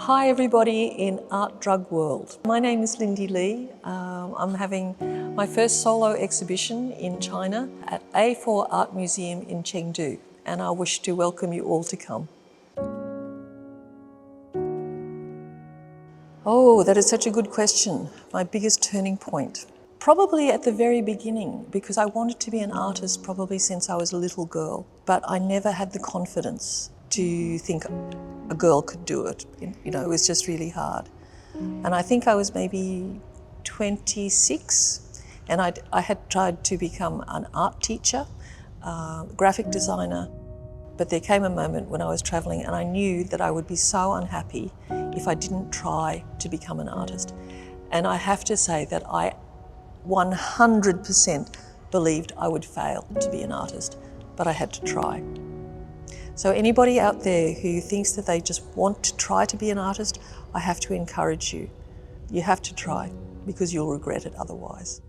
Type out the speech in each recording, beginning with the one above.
Hi everybody in Art Drug World. My name is Lindy Lee. I'm having my first solo exhibition in China at A4 Art Museum in Chengdu, and I wish to welcome you all to come. Oh, that is such a good question. My biggest turning point. Probably at the very beginning, because I wanted to be an artist probably since I was a little girl, but I never had the confidence to think a girl could do it. You know, it was just really hard. And I think I was maybe 26, and I had tried to become an art teacher, graphic designer, but there came a moment when I was traveling and I knew that I would be so unhappy if I didn't try to become an artist. And I have to say that I 100% believed I would fail to be an artist, but I had to try. So anybody out there who thinks that they just want to try to be an artist, I have to encourage you. You have to try, because you'll regret it otherwise.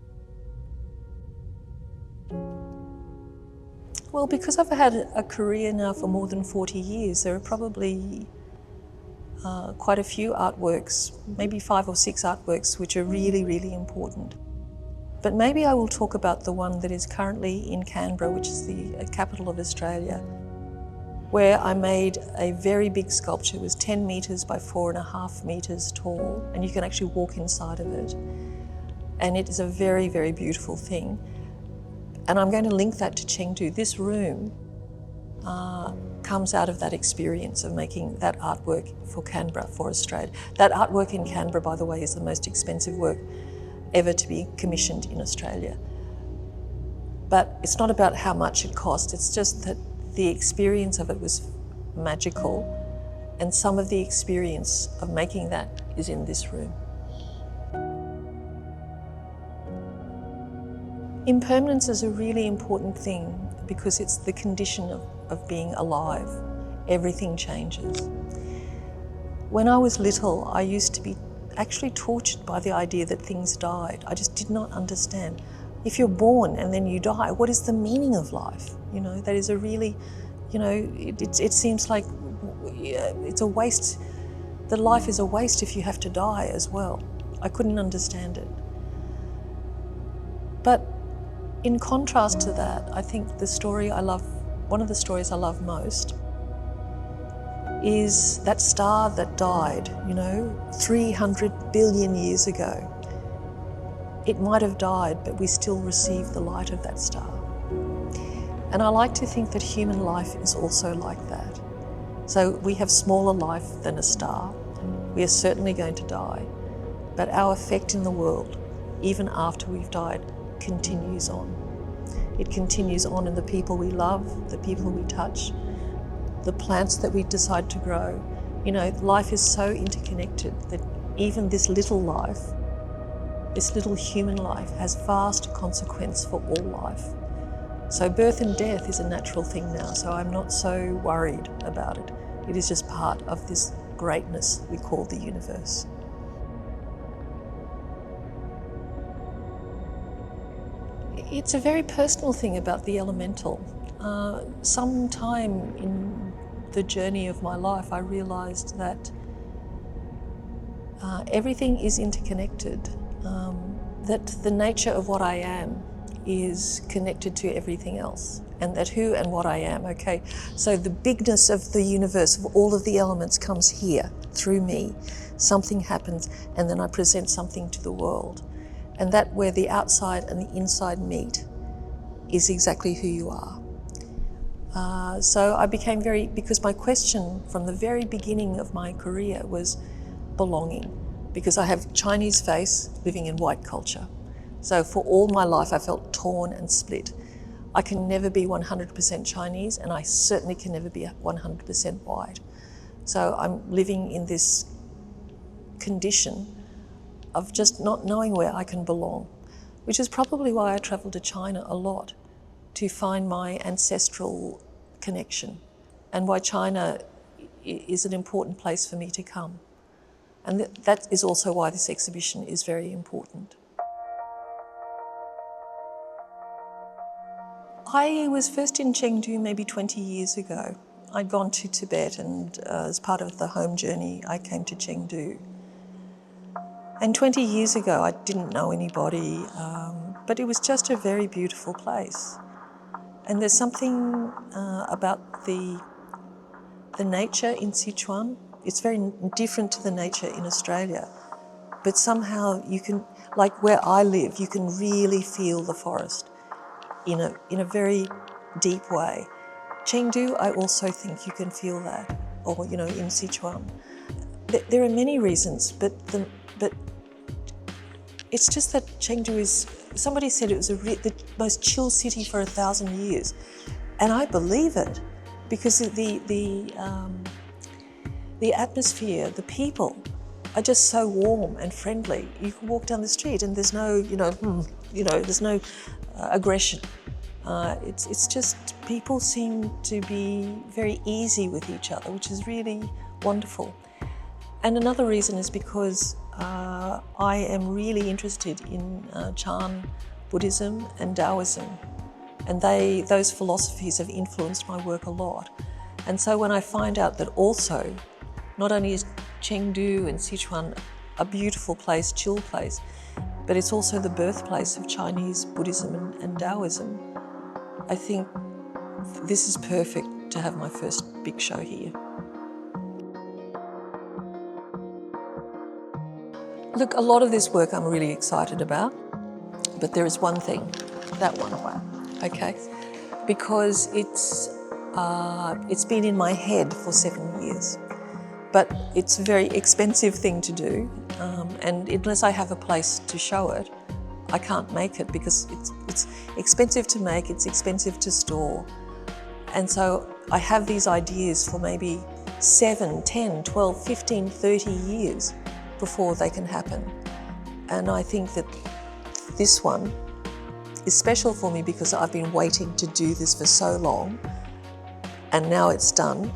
Well, because I've had a career now for more than 40 years, there are probably quite a few artworks, maybe 5 or 6 artworks, which are really, really important. But maybe I will talk about the one that is currently in Canberra, which is the capital of Australia, where I made a very big sculpture. It was 10 metres by 4.5 metres tall, and you can actually walk inside of it. And it is a very, very beautiful thing. And I'm going to link that to Chengdu. This room comes out of that experience of making that artwork for Canberra, for Australia. That artwork in Canberra, by the way, is the most expensive work ever to be commissioned in Australia. But it's not about how much it cost, it's just that the experience of it was magical, and some of the experience of making that is in this room. Impermanence is a really important thing because it's the condition of being alive. Everything changes. When I was little, I used to be actually tortured by the idea that things died. I just did not understand. If you're born and then you die, what is the meaning of life? You know, that is a really, you know, it seems like it's a waste. That life is a waste if you have to die as well. I couldn't understand it. But in contrast to that, I think the story I love, one of the stories I love most, is that star that died, you know, 300 billion years ago. It might have died, but we still receive the light of that star. And I like to think that human life is also like that. So we have smaller life than a star. We are certainly going to die, but our effect in the world, even after we've died, continues on. It continues on in the people we love, the people we touch, the plants that we decide to grow. You know, life is so interconnected that even this little life, this little human life, has vast consequence for all life. So birth and death is a natural thing now, so I'm not so worried about it. It is just part of this greatness we call the universe. It's a very personal thing about the elemental. Sometime in the journey of my life, I realised that everything is interconnected, that the nature of what I am is connected to everything else, and that who and what I am, okay? So the bigness of the universe, of all of the elements, comes here, through me. Something happens, and then I present something to the world. And that where the outside and the inside meet is exactly who you are. So I became because my question from the very beginning of my career was belonging, because I have Chinese face living in white culture. So for all my life I felt torn and split. I can never be 100% Chinese, and I certainly can never be 100% white. So I'm living in this condition of just not knowing where I can belong, which is probably why I travel to China a lot, to find my ancestral connection, and why China is an important place for me to come. And that is also why this exhibition is very important. I was first in Chengdu maybe 20 years ago, I'd gone to Tibet, and as part of the home journey, I came to Chengdu. And 20 years ago, I didn't know anybody, but it was just a very beautiful place. And there's something about the nature in Sichuan. It's very different to the nature in Australia, but somehow you can, like where I live, you can really feel the forest in a very deep way. Chengdu, I also think you can feel that, or in Sichuan. There are many reasons, but it's just that Chengdu is, somebody said it was the most chill city for 1,000 years. And I believe it, because the atmosphere, the people are just so warm and friendly. You can walk down the street and there's no, there's no aggression. It's just people seem to be very easy with each other, which is really wonderful. And another reason is because I am really interested in Chan Buddhism and Taoism, and those philosophies have influenced my work a lot. And so when I find out that also, not only is Chengdu and Sichuan a beautiful place, chill place, but it's also the birthplace of Chinese Buddhism and Taoism, I think this is perfect to have my first big show here. Look, a lot of this work I'm really excited about, but there is one thing, that one, okay? Because it's been in my head for 7 years, but it's a very expensive thing to do, and unless I have a place to show it, I can't make it because it's expensive to make, it's expensive to store. And so I have these ideas for maybe 7, 10, 12, 15, 30 years before they can happen. And I think that this one is special for me because I've been waiting to do this for so long, and now it's done,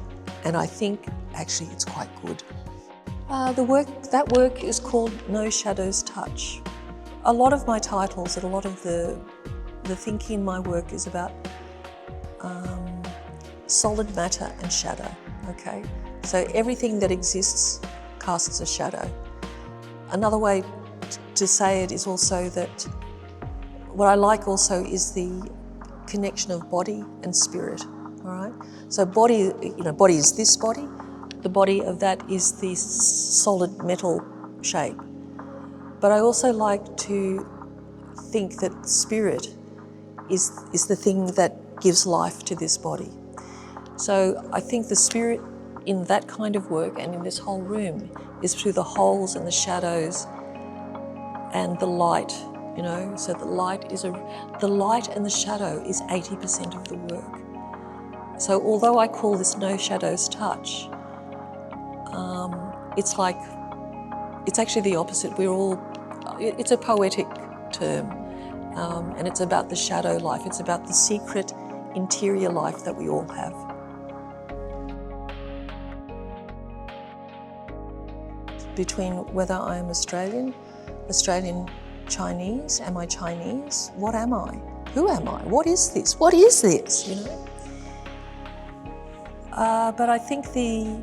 and I think actually it's quite good. That work is called No Shadows Touch. A lot of my titles and a lot of the thinking in my work is about solid matter and shadow, okay? So everything that exists casts a shadow. Another way to say it is also that what I like also is the connection of body and spirit, all right? So body, body is this body, the body of that is the solid metal shape. But I also like to think that spirit is the thing that gives life to this body. So I think the spirit in that kind of work and in this whole room is through the holes and the shadows and the light, so the light and the shadow is 80% of the work. So although I call this No Shadows Touch, it's actually the opposite. It's a poetic term, and it's about the shadow life. It's about the secret interior life that we all have. Between whether I am Australian Chinese, am I Chinese? What am I? Who am I? What is this? What is this? But I think the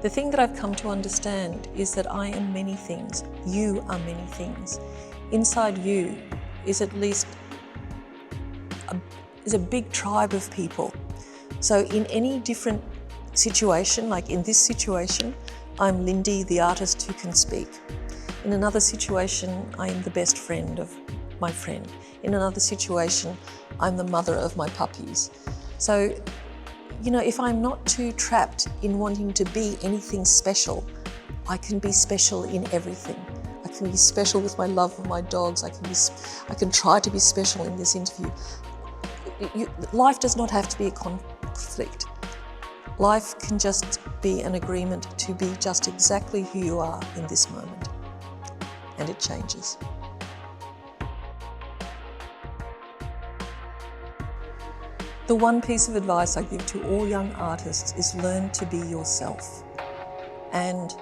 thing that I've come to understand is that I am many things. You are many things. Inside you is at least a big tribe of people. So in any different situation, like in this situation, I'm Lindy, the artist who can speak. In another situation, I'm the best friend of my friend. In another situation, I'm the mother of my puppies. So, if I'm not too trapped in wanting to be anything special, I can be special in everything. I can be special with my love for my dogs. I can try to be special in this interview. Life does not have to be a conflict. Life can just be an agreement to be just exactly who you are in this moment. And it changes. The one piece of advice I give to all young artists is learn to be yourself. And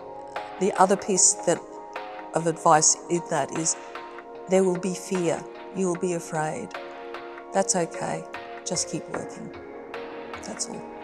the other piece of advice in that is there will be fear. You will be afraid. That's okay. Just keep working. That's all.